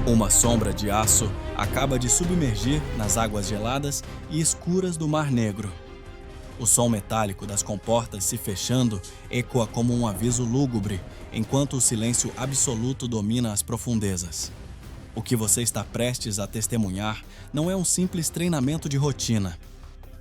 Uma sombra de aço acaba de submergir nas águas geladas e escuras do Mar Negro. O som metálico das comportas se fechando ecoa como um aviso lúgubre, enquanto o silêncio absoluto domina as profundezas. O que você está prestes a testemunhar não é um simples treinamento de rotina.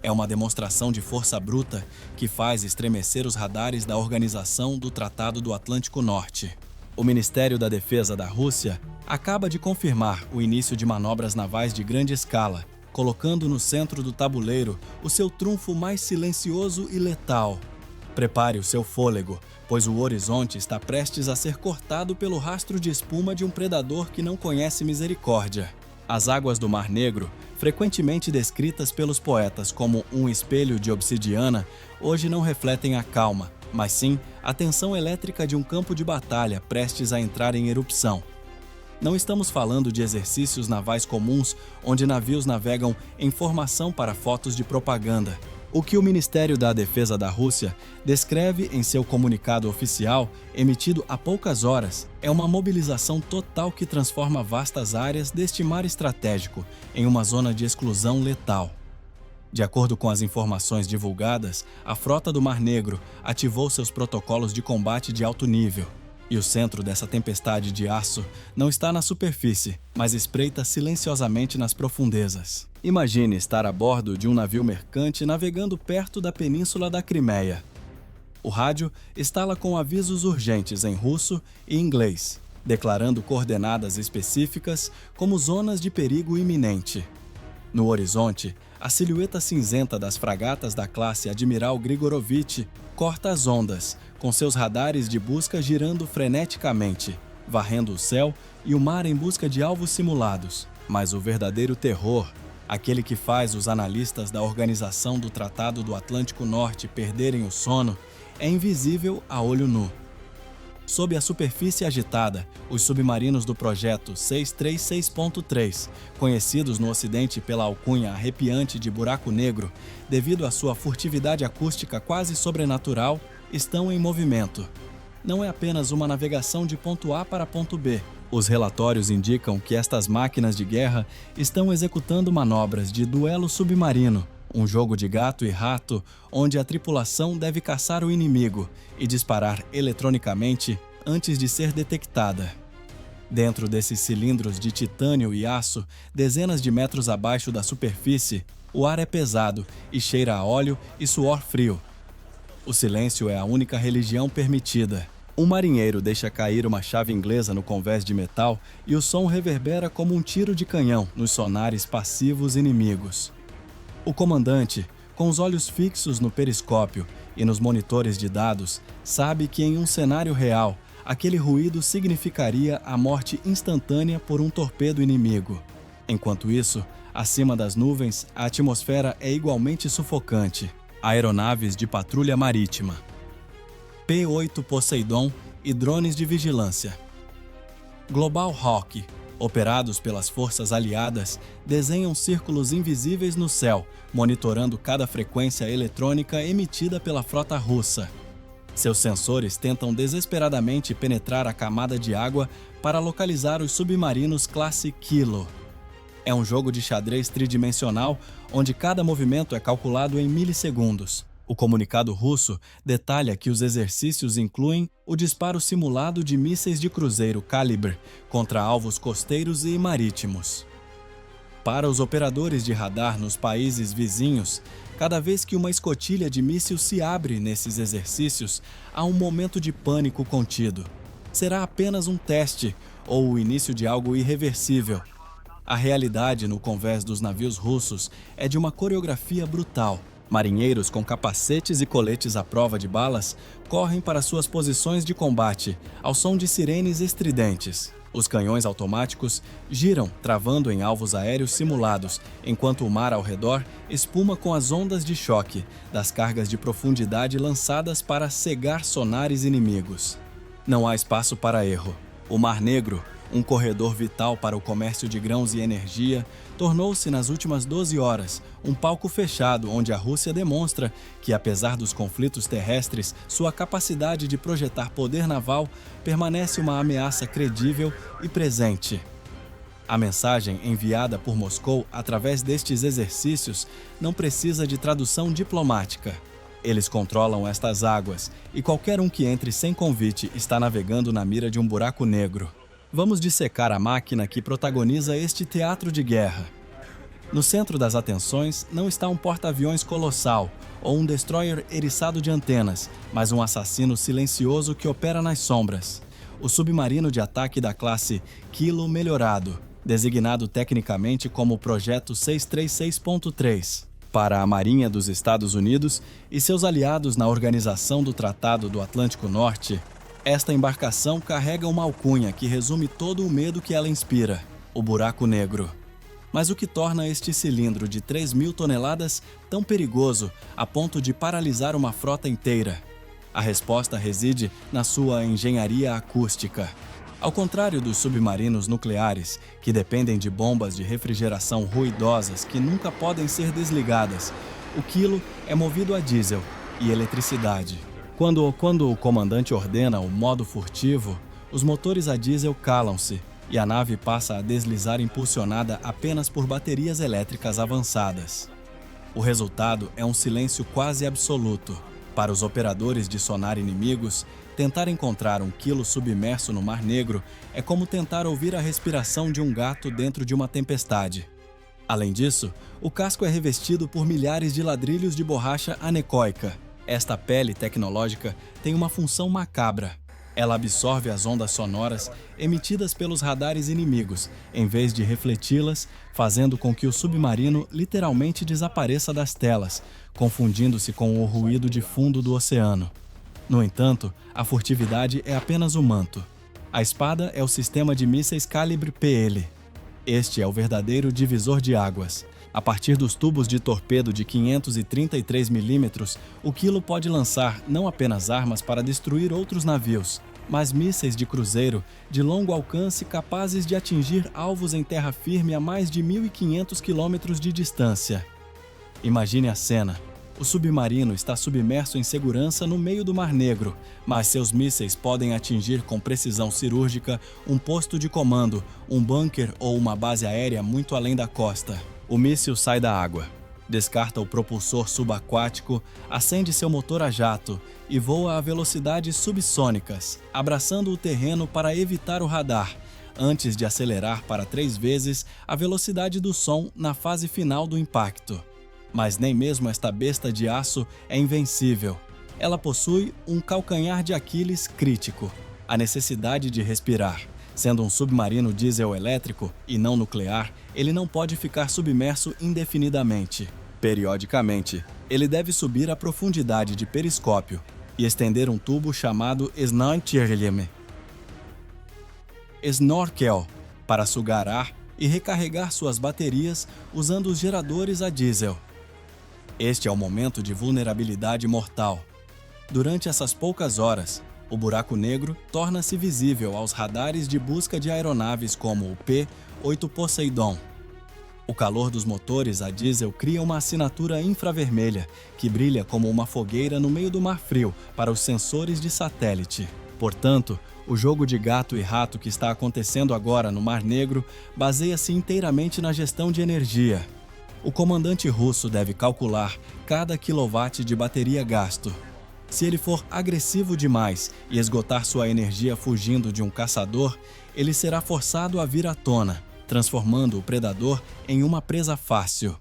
É uma demonstração de força bruta que faz estremecer os radares da Organização do Tratado do Atlântico Norte. O Ministério da Defesa da Rússia acaba de confirmar o início de manobras navais de grande escala, colocando no centro do tabuleiro o seu trunfo mais silencioso e letal. Prepare o seu fôlego, pois o horizonte está prestes a ser cortado pelo rastro de espuma de um predador que não conhece misericórdia. As águas do Mar Negro, frequentemente descritas pelos poetas como um espelho de obsidiana, hoje não refletem a calma, mas sim a tensão elétrica de um campo de batalha prestes a entrar em erupção. Não estamos falando de exercícios navais comuns onde navios navegam em formação para fotos de propaganda. O que o Ministério da Defesa da Rússia descreve em seu comunicado oficial, emitido há poucas horas, é uma mobilização total que transforma vastas áreas deste mar estratégico em uma zona de exclusão letal. De acordo com as informações divulgadas, a Frota do Mar Negro ativou seus protocolos de combate de alto nível. E o centro dessa tempestade de aço não está na superfície, mas espreita silenciosamente nas profundezas. Imagine estar a bordo de um navio mercante navegando perto da península da Crimeia. O rádio estala com avisos urgentes em russo e inglês, declarando coordenadas específicas como zonas de perigo iminente. No horizonte, a silhueta cinzenta das fragatas da classe Admiral Grigorovich corta as ondas, com seus radares de busca girando freneticamente, varrendo o céu e o mar em busca de alvos simulados. Mas o verdadeiro terror, aquele que faz os analistas da Organização do Tratado do Atlântico Norte perderem o sono, é invisível a olho nu. Sob a superfície agitada, os submarinos do projeto 636.3, conhecidos no Ocidente pela alcunha arrepiante de buraco negro, devido à sua furtividade acústica quase sobrenatural, estão em movimento. Não é apenas uma navegação de ponto A para ponto B. Os relatórios indicam que estas máquinas de guerra estão executando manobras de duelo submarino, um jogo de gato e rato onde a tripulação deve caçar o inimigo e disparar eletronicamente antes de ser detectada. Dentro desses cilindros de titânio e aço, dezenas de metros abaixo da superfície, o ar é pesado e cheira a óleo e suor frio. O silêncio é a única religião permitida. Um marinheiro deixa cair uma chave inglesa no convés de metal e o som reverbera como um tiro de canhão nos sonares passivos inimigos. O comandante, com os olhos fixos no periscópio e nos monitores de dados, sabe que em um cenário real, aquele ruído significaria a morte instantânea por um torpedo inimigo. Enquanto isso, acima das nuvens, a atmosfera é igualmente sufocante. Aeronaves de patrulha marítima, P-8 Poseidon e drones de vigilância. Global Hawk, operados pelas forças aliadas, desenham círculos invisíveis no céu, monitorando cada frequência eletrônica emitida pela frota russa. Seus sensores tentam desesperadamente penetrar a camada de água para localizar os submarinos classe Kilo. É um jogo de xadrez tridimensional onde cada movimento é calculado em milissegundos. O comunicado russo detalha que os exercícios incluem o disparo simulado de mísseis de cruzeiro Kalibr contra alvos costeiros e marítimos. Para os operadores de radar nos países vizinhos, cada vez que uma escotilha de míssil se abre nesses exercícios, há um momento de pânico contido. Será apenas um teste ou o início de algo irreversível. A realidade no convés dos navios russos é de uma coreografia brutal. Marinheiros com capacetes e coletes à prova de balas correm para suas posições de combate, ao som de sirenes estridentes. Os canhões automáticos giram, travando em alvos aéreos simulados, enquanto o mar ao redor espuma com as ondas de choque das cargas de profundidade lançadas para cegar sonares inimigos. Não há espaço para erro. O Mar Negro, um corredor vital para o comércio de grãos e energia, tornou-se nas últimas 12 horas um palco fechado onde a Rússia demonstra que, apesar dos conflitos terrestres, sua capacidade de projetar poder naval permanece uma ameaça credível e presente. A mensagem enviada por Moscou através destes exercícios não precisa de tradução diplomática. Eles controlam estas águas e qualquer um que entre sem convite está navegando na mira de um buraco negro. Vamos dissecar a máquina que protagoniza este teatro de guerra. No centro das atenções não está um porta-aviões colossal ou um destroyer eriçado de antenas, mas um assassino silencioso que opera nas sombras. O submarino de ataque da classe Kilo Melhorado, designado tecnicamente como Projeto 636.3, para a Marinha dos Estados Unidos e seus aliados na Organização do Tratado do Atlântico Norte, esta embarcação carrega uma alcunha que resume todo o medo que ela inspira: o buraco negro. Mas o que torna este cilindro de 3.000 toneladas tão perigoso a ponto de paralisar uma frota inteira? A resposta reside na sua engenharia acústica. Ao contrário dos submarinos nucleares, que dependem de bombas de refrigeração ruidosas que nunca podem ser desligadas, o Kilo é movido a diesel e eletricidade. Quando o comandante ordena o modo furtivo, os motores a diesel calam-se e a nave passa a deslizar impulsionada apenas por baterias elétricas avançadas. O resultado é um silêncio quase absoluto. Para os operadores de sonar inimigos, tentar encontrar um Kilo submerso no Mar Negro é como tentar ouvir a respiração de um gato dentro de uma tempestade. Além disso, o casco é revestido por milhares de ladrilhos de borracha anecoica. Esta pele tecnológica tem uma função macabra. Ela absorve as ondas sonoras emitidas pelos radares inimigos, em vez de refleti-las, fazendo com que o submarino literalmente desapareça das telas, confundindo-se com o ruído de fundo do oceano. No entanto, a furtividade é apenas o manto. A espada é o sistema de mísseis calibre PL. Este é o verdadeiro divisor de águas. A partir dos tubos de torpedo de 533 mm, o Kilo pode lançar não apenas armas para destruir outros navios, mas mísseis de cruzeiro de longo alcance capazes de atingir alvos em terra firme a mais de 1.500 km de distância. Imagine a cena. O submarino está submerso em segurança no meio do Mar Negro, mas seus mísseis podem atingir com precisão cirúrgica um posto de comando, um bunker ou uma base aérea muito além da costa. O míssil sai da água, descarta o propulsor subaquático, acende seu motor a jato e voa a velocidades subsônicas, abraçando o terreno para evitar o radar, antes de acelerar para 3 vezes a velocidade do som na fase final do impacto. Mas nem mesmo esta besta de aço é invencível. Ela possui um calcanhar de Aquiles crítico: a necessidade de respirar. Sendo um submarino diesel elétrico e não nuclear, ele não pode ficar submerso indefinidamente. Periodicamente, ele deve subir a profundidade de periscópio e estender um tubo chamado snorkel para sugar ar e recarregar suas baterias usando os geradores a diesel. Este é o momento de vulnerabilidade mortal. Durante essas poucas horas, o buraco negro torna-se visível aos radares de busca de aeronaves como o P-8 Poseidon. O calor dos motores a diesel cria uma assinatura infravermelha que brilha como uma fogueira no meio do mar frio para os sensores de satélite. Portanto, o jogo de gato e rato que está acontecendo agora no Mar Negro baseia-se inteiramente na gestão de energia. O comandante russo deve calcular cada quilowatt de bateria gasto. Se ele for agressivo demais e esgotar sua energia fugindo de um caçador, ele será forçado a vir à tona, transformando o predador em uma presa fácil.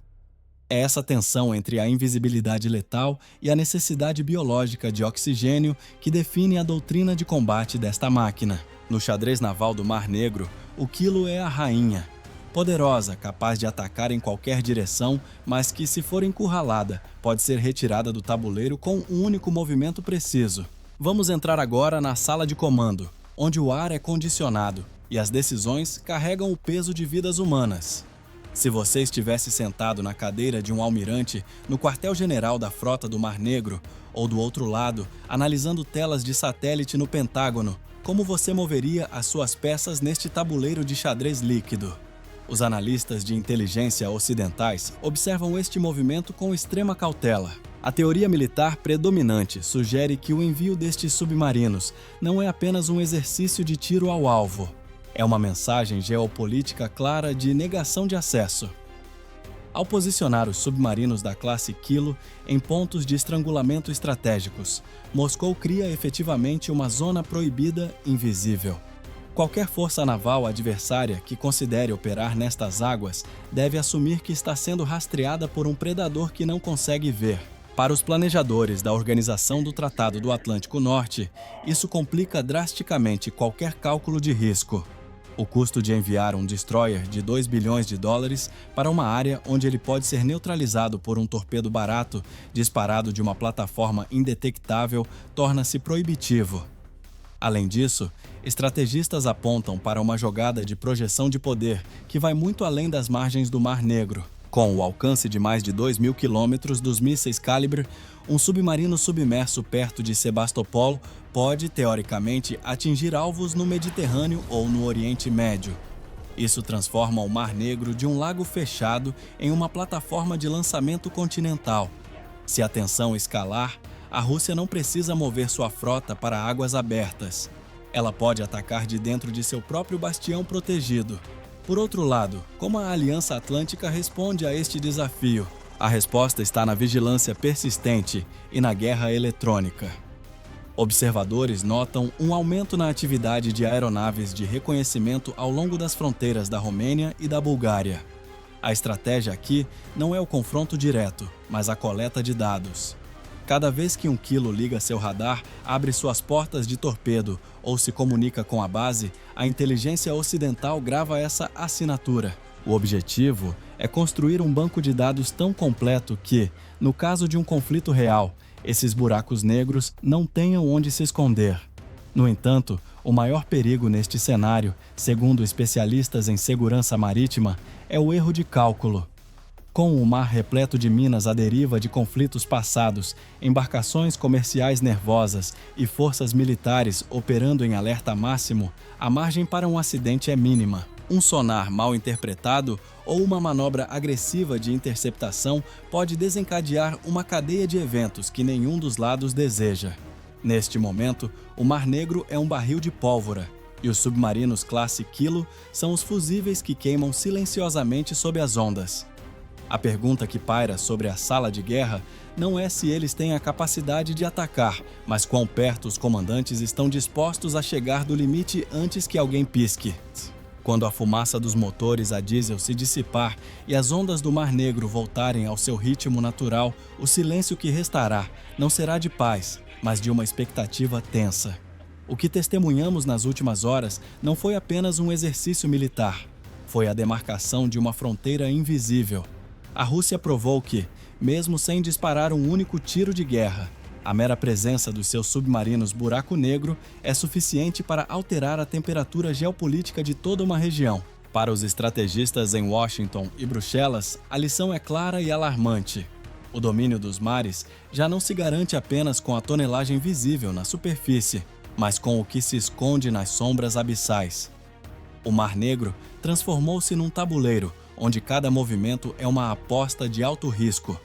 É essa tensão entre a invisibilidade letal e a necessidade biológica de oxigênio que define a doutrina de combate desta máquina. No xadrez naval do Mar Negro, o Kilo é a rainha. Poderosa, capaz de atacar em qualquer direção, mas que, se for encurralada, pode ser retirada do tabuleiro com um único movimento preciso. Vamos entrar agora na sala de comando, onde o ar é condicionado e as decisões carregam o peso de vidas humanas. Se você estivesse sentado na cadeira de um almirante no quartel-general da Frota do Mar Negro, ou do outro lado, analisando telas de satélite no Pentágono, como você moveria as suas peças neste tabuleiro de xadrez líquido? Os analistas de inteligência ocidentais observam este movimento com extrema cautela. A teoria militar predominante sugere que o envio destes submarinos não é apenas um exercício de tiro ao alvo. É uma mensagem geopolítica clara de negação de acesso. Ao posicionar os submarinos da classe Kilo em pontos de estrangulamento estratégicos, Moscou cria efetivamente uma zona proibida invisível. Qualquer força naval adversária que considere operar nestas águas deve assumir que está sendo rastreada por um predador que não consegue ver. Para os planejadores da Organização do Tratado do Atlântico Norte, isso complica drasticamente qualquer cálculo de risco. O custo de enviar um destroyer de 2 bilhões de dólares para uma área onde ele pode ser neutralizado por um torpedo barato disparado de uma plataforma indetectável torna-se proibitivo. Além disso, estrategistas apontam para uma jogada de projeção de poder que vai muito além das margens do Mar Negro. Com o alcance de mais de 2.000 quilômetros dos mísseis Calibre, um submarino submerso perto de Sebastopol pode, teoricamente, atingir alvos no Mediterrâneo ou no Oriente Médio. Isso transforma o Mar Negro de um lago fechado em uma plataforma de lançamento continental. Se a tensão escalar, a Rússia não precisa mover sua frota para águas abertas. Ela pode atacar de dentro de seu próprio bastião protegido. Por outro lado, como a Aliança Atlântica responde a este desafio? A resposta está na vigilância persistente e na guerra eletrônica. Observadores notam um aumento na atividade de aeronaves de reconhecimento ao longo das fronteiras da Romênia e da Bulgária. A estratégia aqui não é o confronto direto, mas a coleta de dados. Cada vez que um Kilo liga seu radar, abre suas portas de torpedo ou se comunica com a base, a inteligência ocidental grava essa assinatura. O objetivo é construir um banco de dados tão completo que, no caso de um conflito real, esses buracos negros não tenham onde se esconder. No entanto, o maior perigo neste cenário, segundo especialistas em segurança marítima, é o erro de cálculo. Com o mar repleto de minas à deriva de conflitos passados, embarcações comerciais nervosas e forças militares operando em alerta máximo, a margem para um acidente é mínima. Um sonar mal interpretado ou uma manobra agressiva de interceptação pode desencadear uma cadeia de eventos que nenhum dos lados deseja. Neste momento, o Mar Negro é um barril de pólvora, e os submarinos classe Kilo são os fusíveis que queimam silenciosamente sob as ondas. A pergunta que paira sobre a sala de guerra não é se eles têm a capacidade de atacar, mas quão perto os comandantes estão dispostos a chegar do limite antes que alguém pisque. Quando a fumaça dos motores a diesel se dissipar e as ondas do Mar Negro voltarem ao seu ritmo natural, o silêncio que restará não será de paz, mas de uma expectativa tensa. O que testemunhamos nas últimas horas não foi apenas um exercício militar, foi a demarcação de uma fronteira invisível. A Rússia provou que, mesmo sem disparar um único tiro de guerra, a mera presença dos seus submarinos buraco negro é suficiente para alterar a temperatura geopolítica de toda uma região. Para os estrategistas em Washington e Bruxelas, a lição é clara e alarmante. O domínio dos mares já não se garante apenas com a tonelagem visível na superfície, mas com o que se esconde nas sombras abissais. O Mar Negro transformou-se num tabuleiro, onde cada movimento é uma aposta de alto risco.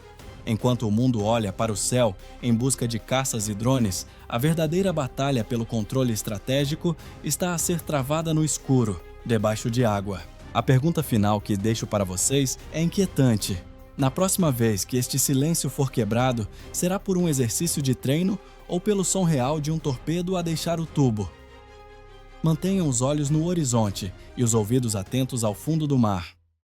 Enquanto o mundo olha para o céu em busca de caças e drones, a verdadeira batalha pelo controle estratégico está a ser travada no escuro, debaixo de água. A pergunta final que deixo para vocês é inquietante. Na próxima vez que este silêncio for quebrado, será por um exercício de treino ou pelo som real de um torpedo a deixar o tubo? Mantenham os olhos no horizonte e os ouvidos atentos ao fundo do mar.